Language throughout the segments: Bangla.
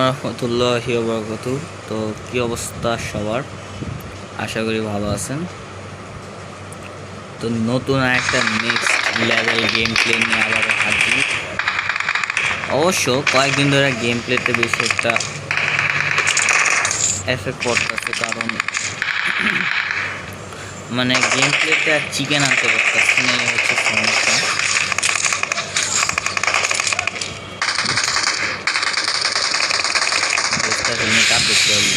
রহমতুল্লাহি ওয়া বারাকাতুহু। তো কি অবস্থা সবার? আশা করি ভালো আছেন। তো নতুন একটা নেক্সট লেভেল গেম প্লে নিয়ে আবারও হাজির। অবশ্য কয়েকদিন ধরে গেম প্লেতে বেশি একটা এফেক্ট পড়তেছে, কারণ মানে গেম প্লেতে আর চিকেন আনতে পারতেছে না, এই হচ্ছে সমস্যা। হেলমেট আপ দেখতে পারবি।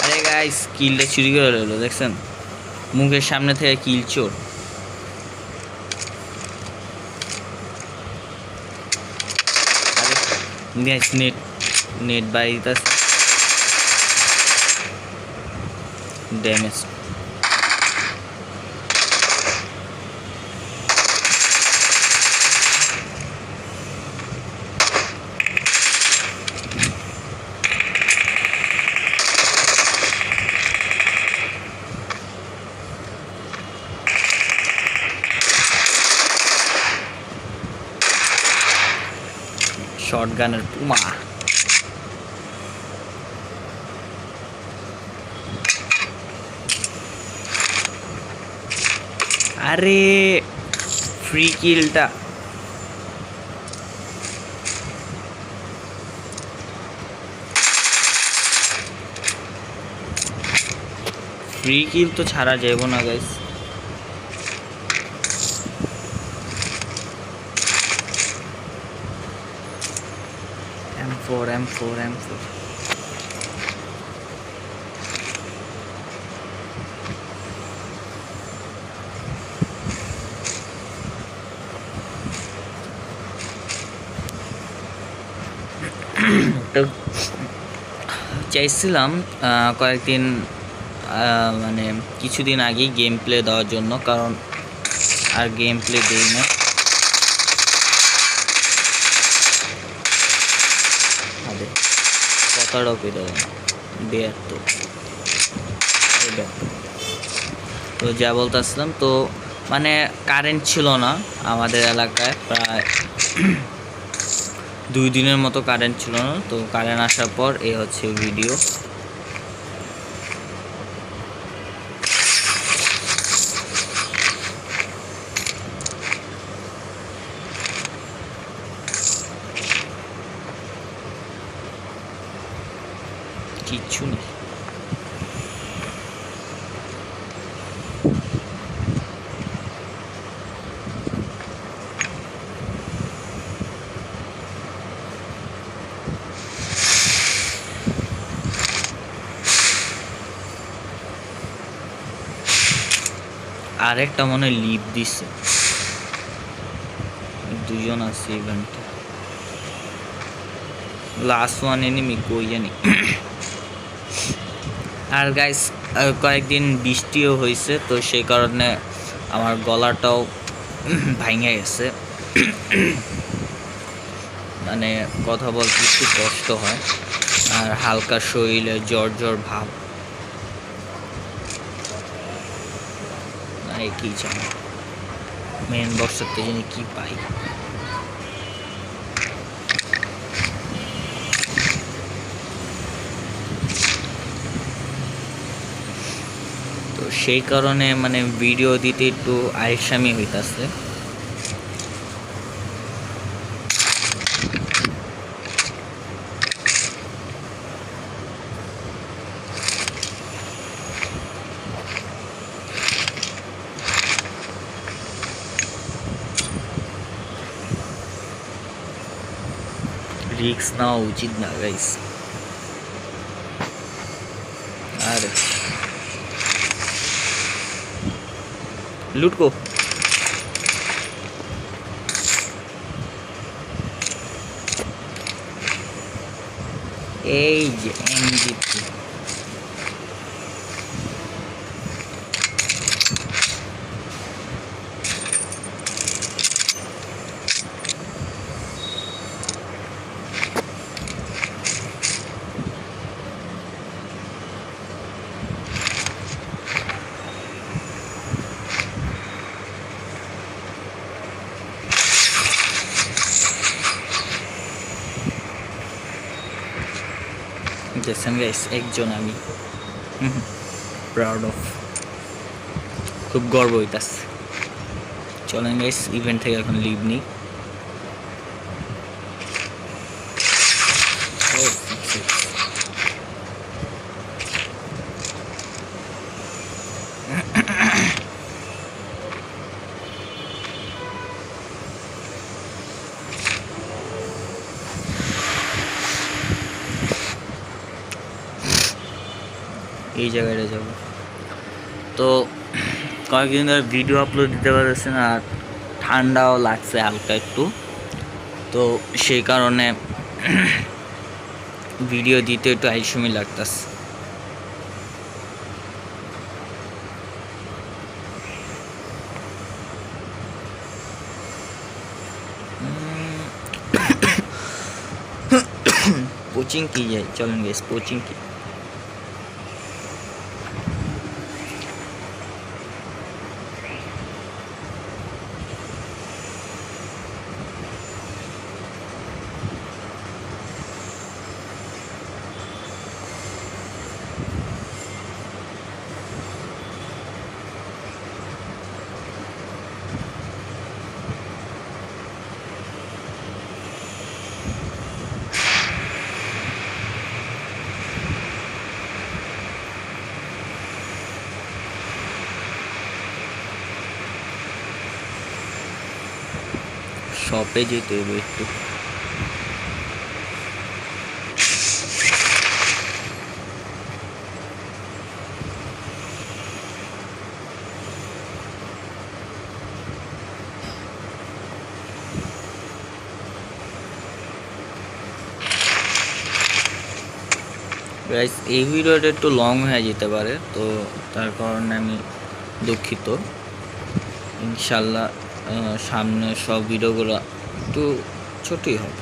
আরে গাইস, কিলটা চুরি করে রইলো, দেখছেন? মুখের সামনে থেকে কিল চোর। গাইস নেট বাইরে ড্যামেজ। শটগানের পুমা। আরে ফ্রি কিলটা ফ্রি কিল তো ছাড়া যাইব না গাইস। M4 তো চাইছিলাম কয়েকদিন মানে কিছুদিন আগেই গেম প্লে দেওয়ার জন্য, কারণ আর গেম প্লে দিই না। কথাটাও পেয়ে দেয় তো যা বলতেছিলাম, তো মানে কারেন্ট ছিল না আমাদের এলাকায়, প্রায় 2 দিনের মতো কারেন্ট ছিল না। তো কারেন্ট আসার পর এই হচ্ছে ভিডিও। কিচ্ছু নেই। আরেকটা মনে হয় লিপ দিচ্ছে, 2 জন আছে ইভেন্টে। লাস্ট ওয়ান এনিমি কই জানি। আর গাইস কয়েকদিন বৃষ্টিও হয়েছে, তো সেই কারণে আমার গলাটাও ভাঙে গেছে। মানে কথা বলতে একটু কষ্ট হয়, আর হালকা শরীরে জ্বর ভাব। কি জানি মেন বর্ষাতে জানি কি পাই। তো সেই কারণে মানে ভিডিও দিতে একটু আলসামি হইতাছে। রিস্ক নেওয়া উচিত না গাইস। আরে লুটকো, এই যে এমজিপি। দেখছেন গাইস, একজন আমি প্রাউড অফ, খুব গর্ব হইতাছে। চলেন গাইস ইভেন্ট থেকে এখন লিভ নিই। এই জায়গাটা যাব। তো কয়েকদিন ধরে ভিডিও আপলোড দিতে পারতেছে না, আর ঠান্ডাও লাগছে হালকা একটু, তো সেই কারণে ভিডিও দিতে একটু আইসমই লাগতেছে। কোচিং কি যায়, চলেন গেস কোচিং কি। শপে যেতে হবে একটু। গাইস এই ভিডিওটা একটু লং হয়ে যেতে পারে, তো তার কারণে আমি দুঃখিত। ইনশাল্লাহ সামনে সব ভিডিওগুলো একটু ছোটই হবে।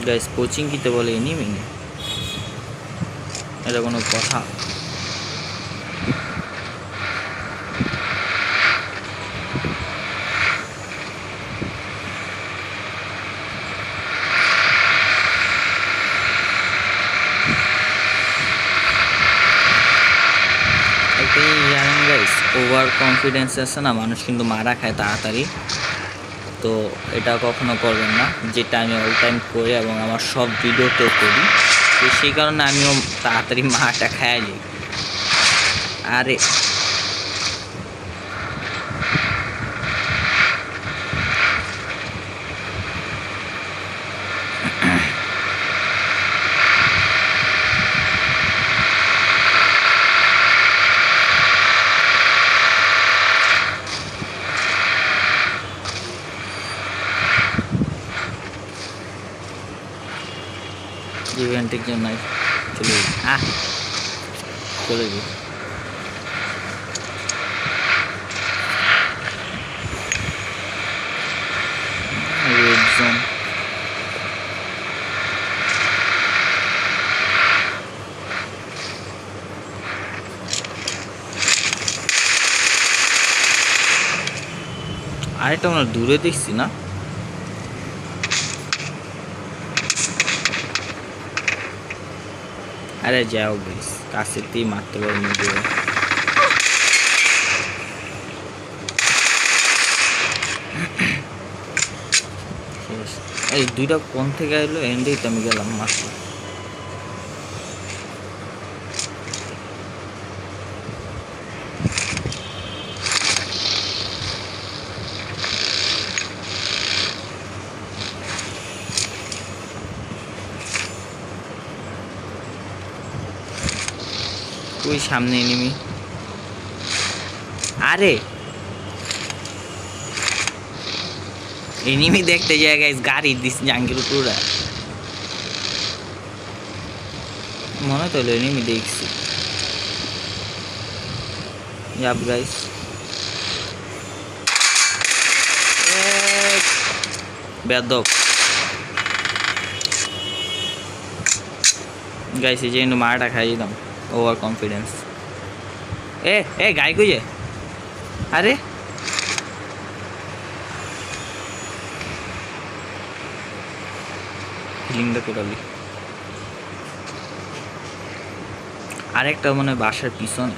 গাইস কোচিং কিতে বলে এনিমি, এটা কোনো কথা? জানেন গাইস, ওভার কনফিডেন্স আছে না, মানুষ কিন্তু মারা খায় তাড়াতাড়ি। তো এটা কখনো করবেন না, যেটা আমি অল টাইম করি এবং আমার সব ভিডিওতেও করি। তো সেই কারণে আমিও তাড়াতাড়ি মাটা খাই যাই। আরে ইভেন্টের জন্য চলে চলে যাই। রেড জোন আরেকটা আমরা দূরে দেখছি না? আরে যাও বেশ, কাছেতেই মারতে পারবো। এই দুইটা কোন থেকে এলো, এন্ডেই তো আমি গেলাম মাত্র। ওই সামনে এনিমি। আরে এনিমি দেখতে যায় গাইস, গাড়ি দিস জাঙ্গির পুরা মনে তো হলো এনিমি দেখছি। ইয়াপ গাইস বেদক গাইস, এই যে কিন্তু মারাটা খাই দিলাম। Over confidence. এ গাই কই যে? আরে হিলিংটা টোটালি। আরেকটা মনে হয় বাসার পিছনে।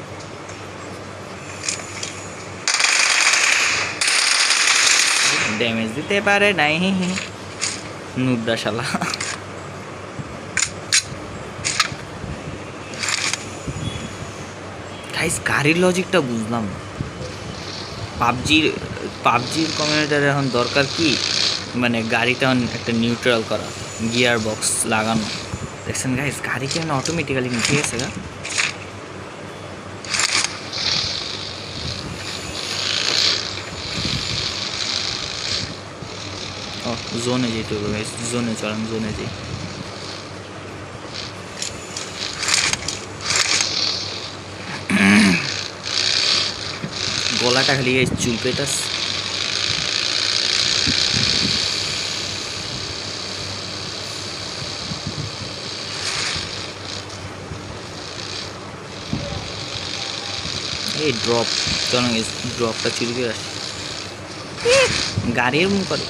ড্যামেজ দিতে পারে নাই নুবডা শালা। গাইস গাড়ির লজিকটা বুঝলাম। পাবজির কমিউনিটির এখন দরকার কি, মানে গাড়িটা একটা নিউট্রাল করা, গিয়ার বক্স লাগানো। দেখছেন গাইস গাড়ি কেন অটোমেটিক্যালি নিচে গেছে গা। ও জোনে যেতে হবে গাইস, জোনে চলেন, জোনে যাই। গলাটা খালি চুলকাইতাস। এই ড্রপ চলেন, ড্রপটা চুলকে আসে গাড়ির মুখ করে।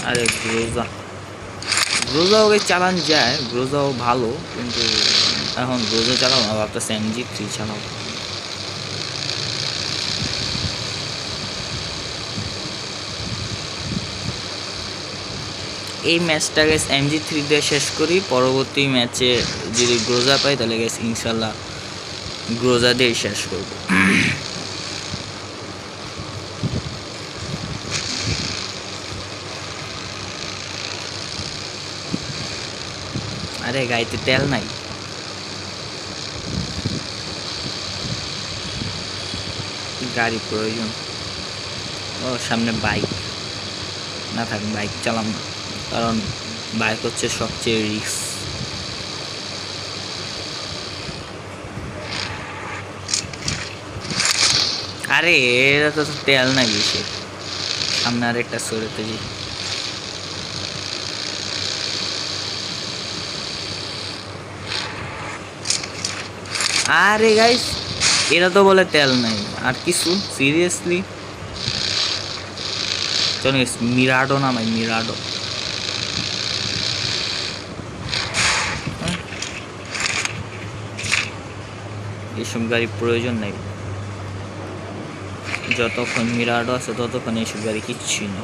আরে গ্রোজাও চালান যায়, গ্রোজাও ভালো, কিন্তু এখন গ্রোজা চালাও না, ভাবতেছে MG3 চালাও। এই ম্যাচটা গেস MG3 দিয়ে শেষ করি, পরবর্তী ম্যাচে যদি গ্রোজা পাই তাহলে গেস ইনশাল্লাহ গ্রোজা দিয়ে শেষ করব। আরে গাড়িতে তেল নাই। গাড়ি প্রয়োজন। ও সামনে বাইক না থাক, বাইক চালাম না, কারণ বাইক হচ্ছে সবচেয়ে রিস্ক। আরে এরা তো তেল নাই বেশি। সামনে আর একটা সরেতে যাই। আরে গাইস এরা তো বলে তেল নাই আর কিছু, সিরিয়াসলি। চলো মিরাডো নামাই, মিরাডো। এইসব গাড়ি প্রয়োজন নাই, যতক্ষণ মিরাডো আছে ততক্ষণ এইসব গাড়ি কিচ্ছুই না।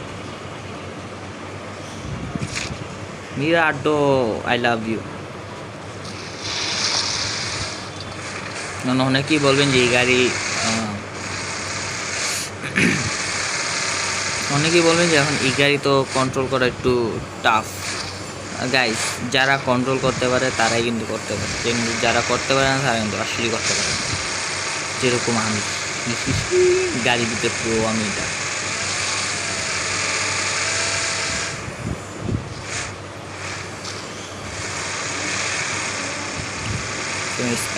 মিরাডো আই লাভ ইউ। অনেকেই বলবেন যে এই গাড়ি, অনেকেই বলবেন যে এখন এই গাড়ি তো কন্ট্রোল করা একটু টাফ। গাইস যারা কন্ট্রোল করতে পারে তারাই কিন্তু করতে পারে, কিন্তু যারা করতে পারে না তারা কিন্তু আসলেই করতে পারে না। যেরকম আমি গাড়ি দিতে প্রো, আমি এটা।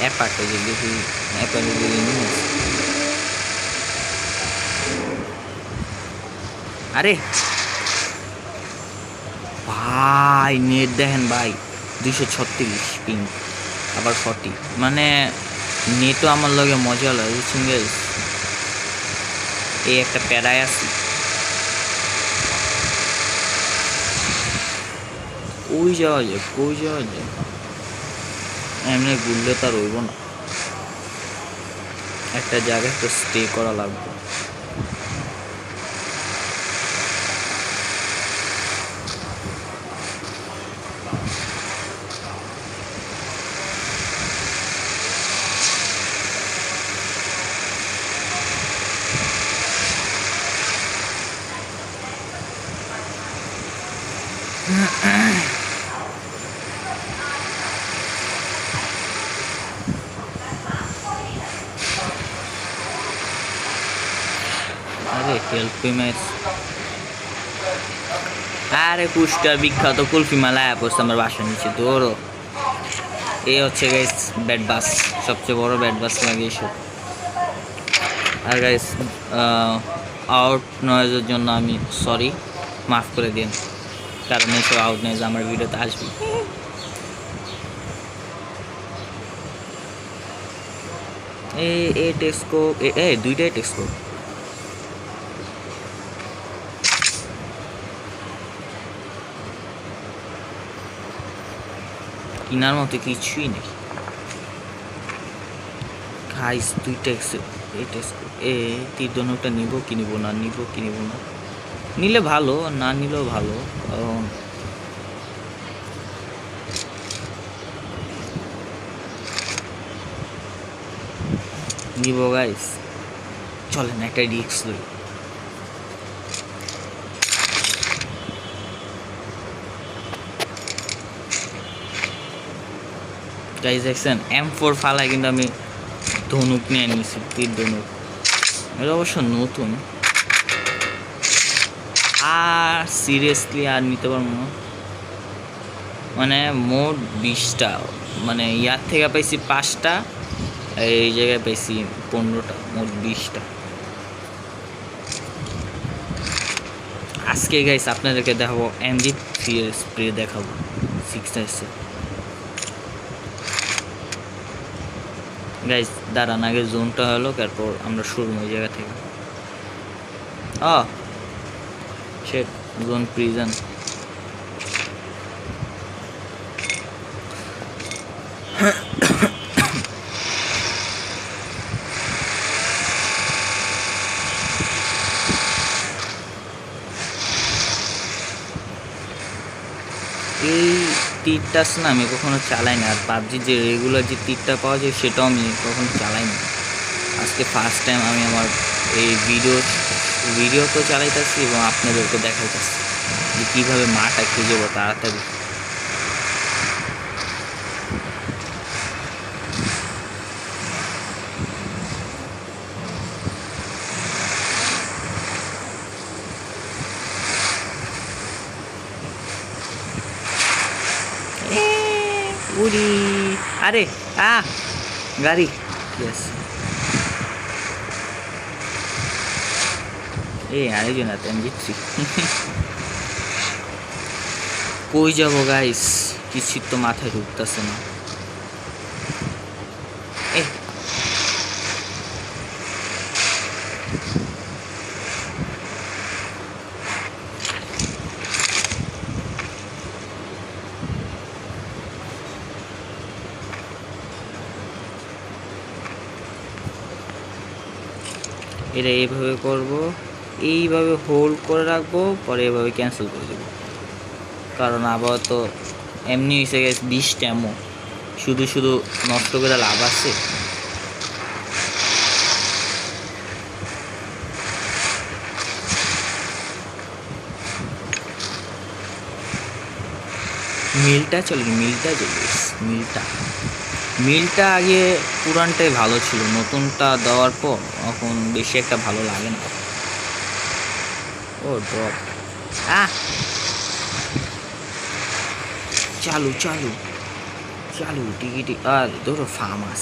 অ্যাপারটা যে দেখি, অ্যাপারে আরে ভাই নেট দেখেন ভাই, 236 পিং, আবার 40, মানে নেটও আমার লগে মজা লাগে, বুঝছেন গাইস। এই একটা প্যারায় আছি। কই যাওয়া যায়, কই যাওয়া যায়? এমনি ঘুরলে তো আর রইব না, একটা জায়গায় তো স্টে করা লাগবে। আরে হেল্প ম্যাচ, আরে কুষ্টার বিখ্যাত কুলফি মালায় পড়ছে আমার বাসার নিচে দৌড়ো। এই হচ্ছে গাইস ব্যাট বাস, সবচেয়ে বড় ব্যাট বাস লাগে এসব। আর গাইস আউট নয়েজের জন্য আমি সরি, মাফ করে দিন, কারণ এইসব আউট নয়েজ আমার ভিডিওতে আসবে। এই টেক্সকোপ, দুইটাই টেক্সকোপ। কিনার মতো কিছুই নেই গাইস। এই টেক্সকোপ তীর ধনুকটা নিব কি নিব না, নিব কি নিব না, নিলে ভালো, না নিলেও ভালো। কারণ নিব গাইস, চলেন একটা রিস্ক লই। গাইস দেখছেন M4 ফালায় কিন্তু আমি ধনুক নিয়ে নিয়েছি, তীর ধনুক। এটা অবশ্য নতুন, আর সিরিয়াসলি আর নিতে পারবো না। মানে মোট 20টা, মানে ইয়ার থেকে পাইছি 5টা, এই জায়গায় পাইছি 15টা, মোট 20টা। আজকে গাইস আপনাদেরকে দেখাবো MG3 স্প্রে, দেখাবো 6S। গাইস দাঁড়ান, আগে জোনটা হলো, তারপর আমরা শুরু ওই জায়গা থেকে। Shit, zone prison. এই তীরটা না আমি কখনো চালাই না, আর পাবজি যে রেগুলার যে তীরটা পাওয়া যায় সেটাও আমি কখনো চালাই না। আজকে ফার্স্ট টাইম আমি আমার এই ভিডিও তো চালাইতেছি এবং আপনাদেরকে দেখাইতেছি যে কীভাবে মাটা খুঁজে যাবো তাড়াতাড়ি। উড়ি, আরে গাড়ি, ইয়েস। আরেকজন আছে MG3। কই যাবো গাইস, কিছু তো মাথায় ঢুকতেছে না। এটা এইভাবে করব, এইভাবে হোল্ড করে রাখবো, পরে এভাবে ক্যান্সেল করে দেবো। কারণ আবার তো এমনি হয়েছে গেছে 20টা এমন, শুধু শুধু নষ্ট করে লাভ আছে। মিলটা চলে, মিলটা আগে পুরানটাই ভালো ছিল, নতুনটা দেওয়ার পর এখন বেশি একটা ভালো লাগে না। ও ড্রপ, চালু চালু চালু টিকিটি, আর ধরো ফার্মাস।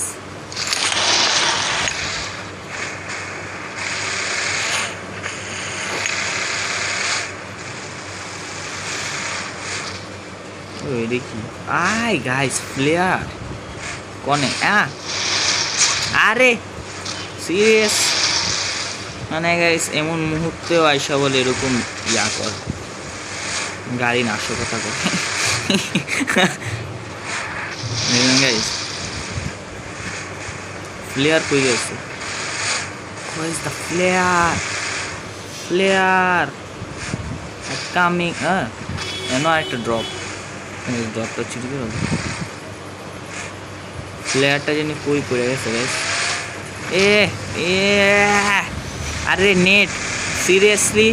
দেখি গাইস প্লেয়ার কনে, আরে সিরিয়াস, মানে গাইস এমন মুহূর্তেও আইসা বলে এরকম ইয়া কর, গাড়ি নাশকতা করে। গাইস প্লেয়ার কই গেছে, কইস দা প্লেয়ার কামিং। এনো একটা ড্রপটা চুরি করে, প্লেয়ারটা জানি কই পড়ে গেছে গাইস। আরে নেট, সিরিয়াসলি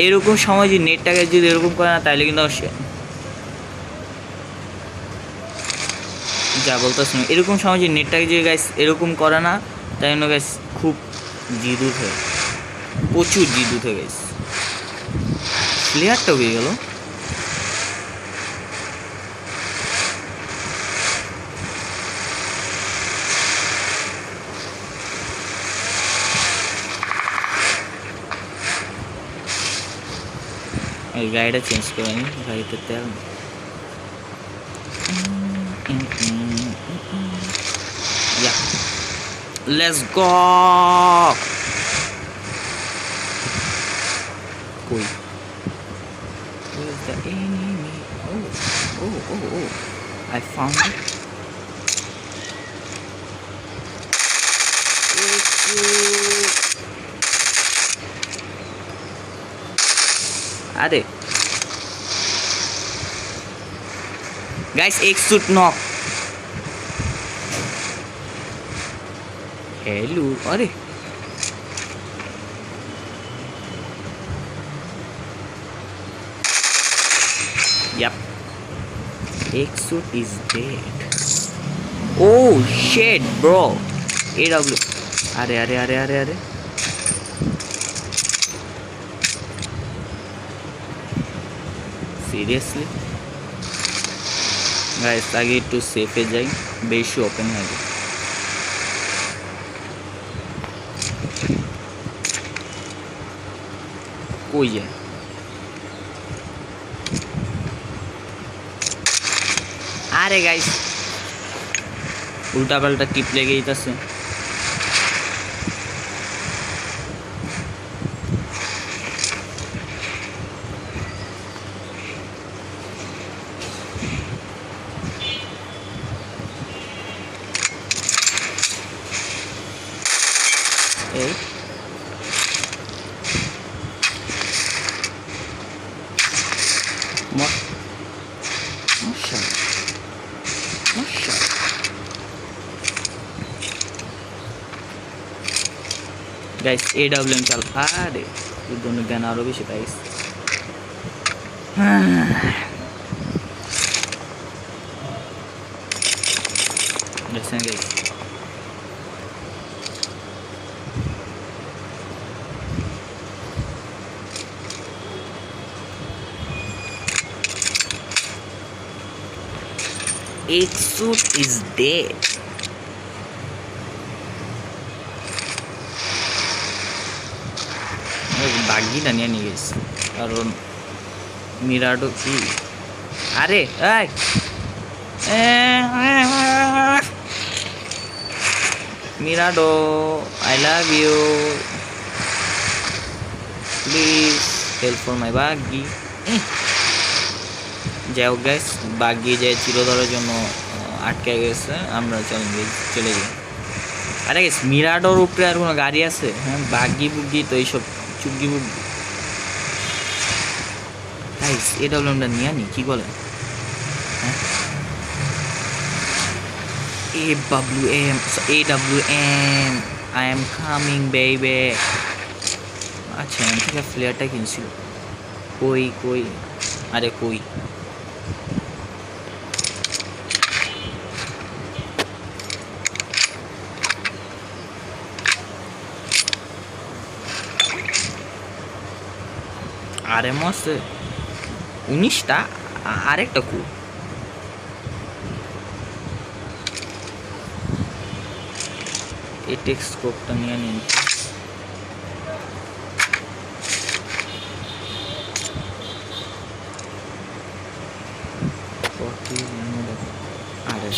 এরকম সময় যে নেটটাকে যদি এরকম করে না তাহলে কিন্তু যা বলতেছ না, এরকম সময় যে নেটটাকে যে গাইস এরকম করে না তাই জন্য গাইস খুব জিদুত হয়ে, প্রচুর জিদুত হয়ে গেছে। প্লেয়ারটা হয়ে গেল, এই গাড়িটা চেঞ্জ করে নি, গাড়িতে তেল লেটস গো। কই where's the enemy? Oh, I found it. अरे गाइस एक सूट नॉक। हेलो अरे yep एक suit is dead. Oh shit bro. AW अरे সিরিয়াসলি গাইস আগে একটু সেফে যাই, বেশি ওপেন হয়ে যায়। কই যায় আরে গাইস উল্টা পাল্টা টিপ লেগে যেতেছে। এই गाइस AWM चल अरे ये दोनों गन आरो भी गाइस listen guys एक सूट is dead. বাগিটা নিয়ে নিয়ে গেছি কারণ মিরাডো কি আরে মিরাডো I love you please help for my buggy. যাই হোক গাইস বাগি যে চিরতরের জন্য আটকে গেছে, আমরা চলে যাই। আরে গাইস মিরাডোর উপরে আর কোনো গাড়ি আছে? হ্যাঁ বাগি বুগি তো এইসব চুগি বুগি। গাইস AWMটা নিয়ে নি কি বলে? হ্যাঁ AWM I am coming baby। আচ্ছা আমি থেকে ফ্লেয়ারটা কিনছিল কই আরে কই আরে মস্ত 19টা আরেকটা কু এই টেক্সট স্কোপটা নিয়ে নিন। আরে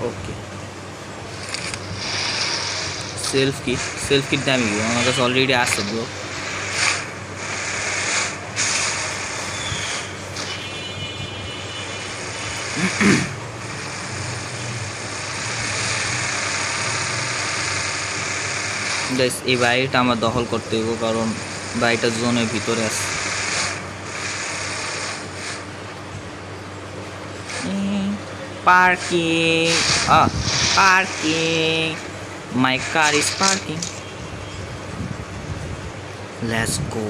ওকে সেলফ কিট দামি আমার কাছে অলরেডি আছে ব্রো। গাইস এই বাড়িটা আমার দখল করতে হবে কারণ বাড়িটা জোনের ভিতরে আছে। Parking my car is parking. Let's go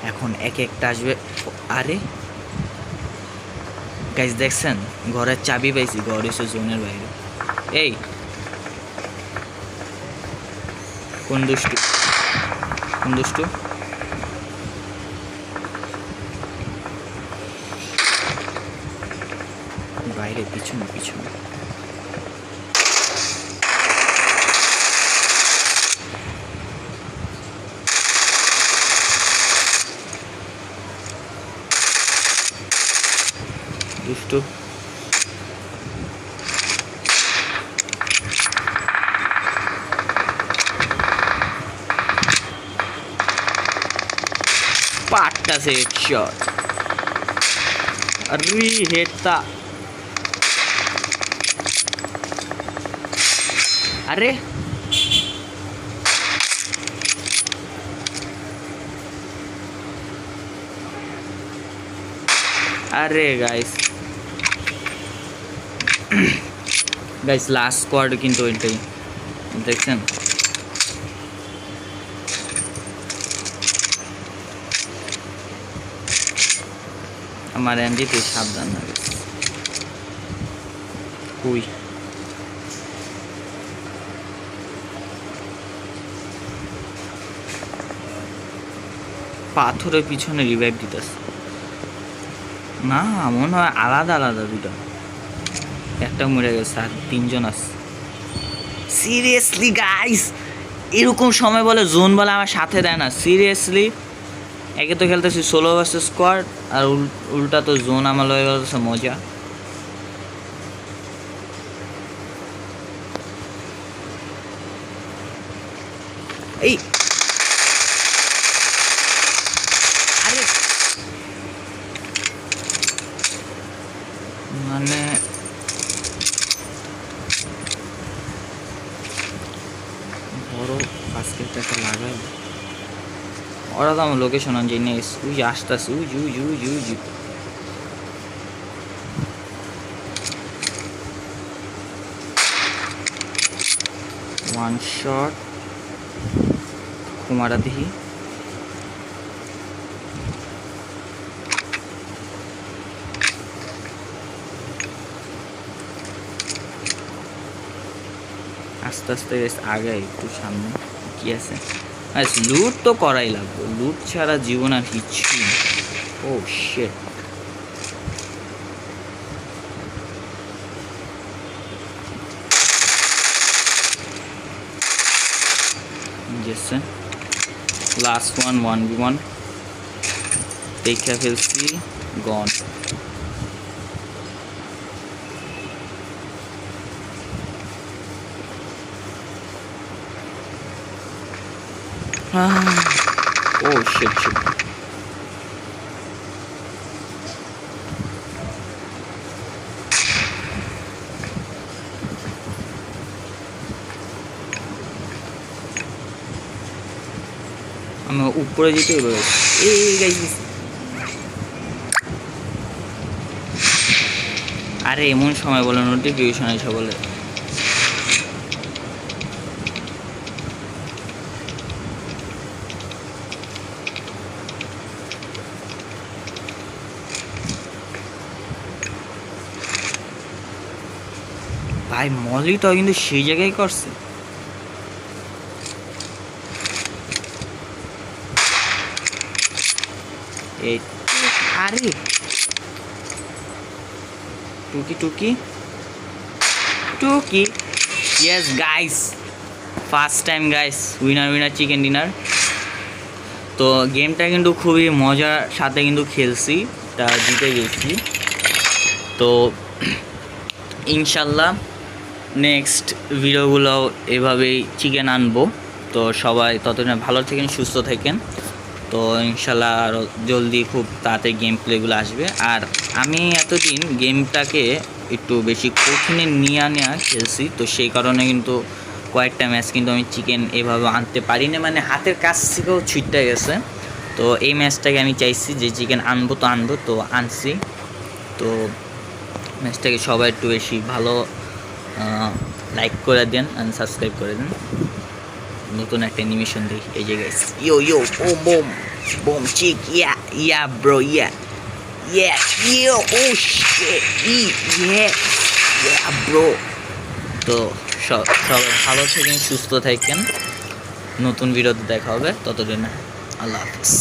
এখন এক একটা আসবে। আরে গাইস দেখছেন ঘরের চাবি পাইছি, ঘর এসে জোনের বাইরে। এই কোন দুষ্টু বাইরে পিছনে দুষ্টু। পাটটাছে হেডশট। আরে হেডটা, আরে আরে গাইস গাইস লাস্ট স্কোয়াড কিন্তু ওইটাই দেখছেন। আমার এমজিতে সাবধান না গেছে। কই পাথরের পিছনে রিভাইভ দিতেছে না, মনে হয় আলাদা আলাদা দুটো, একটা মরে গেছে আর তিনজন আছে। সিরিয়াসলি গাইস, এরকম সময় বলে জোন বলে আমার সাথে দেয় না। সিরিয়াসলি, একে তো খেলতেছি সোলো ভার্সেস স্কোয়াড, আর উল্টা তো জোন আমার লয়ে গেছে মজা। এই আরে মানে বড় বাস্কেটটা লাগাই, ওরা তো আমার লোকেশন আনছি নেই, উই আসতেছে, we we we we we. One shot Kumara দেখি, আস্তে আস্তে আগে একটু সামনে কি আছে। আচ্ছা লুট তো করাই লাগবে, লুট ছাড়া জীবন আর কিচ্ছু। ও শিট, গেছে লাস্ট ওয়ান 1v1 দেখে ফেলছি, গন। ও শিট শিট, আমি উপরে যেতে হবে। এই গাইস, আরে এমন সময় বলে নোটিফিকেশন এসে বলে ভাই মলিটা কিন্তু সেই জায়গায় করছে। এই আরে টুকি টুকি টুকি, yes guys, first time guys, winner winner chicken dinner. তো গেমটা কিন্তু খুবই মজার সাথে কিন্তু খেলছি, তা জিতে গেছি। তো ইনশাল্লাহ নেক্সট ভিডিওগুলো এভাবেই চিকেন আনবো। তো সবাই ততদিন ভালো থাকেন, সুস্থ থাকেন। তো ইনশাল্লাহ আরও জলদি খুব তাড়াতাড়ি গেম প্লেগুলো আসবে। আর আমি এতদিন গেমটাকে একটু বেশি কঠিনে নিয়ে খেলছি, তো সেই কারণে কিন্তু কয়েকটা ম্যাচ কিন্তু আমি চিকেন এভাবে আনতে পারি না, মানে হাতের কাছ থেকেও ছুটতে গেছে। তো এই ম্যাচটাকে আমি চাইছি যে চিকেন আনবো, তো আনবো, তো আনছি। তো ম্যাচটাকে সবাই একটু বেশি ভালো লাইক করে দেন আর সাবস্ক্রাইব করে দেন। নতুন একটা অ্যানিমেশন দেখি, এই যে গাইস, ইয়ো ইয়ো বুম বুম বুম চিক, ইয়া ইয়া ব্রো, ইয়া ইয়া ইয়ো ও শিট ইয়া ইয়া ব্রো। তো সবাই ভালো থাকেন, সুস্থ থাকেন, নতুন ভিডিওতে দেখা হবে, ততদিন আল্লাহ হাফিজ।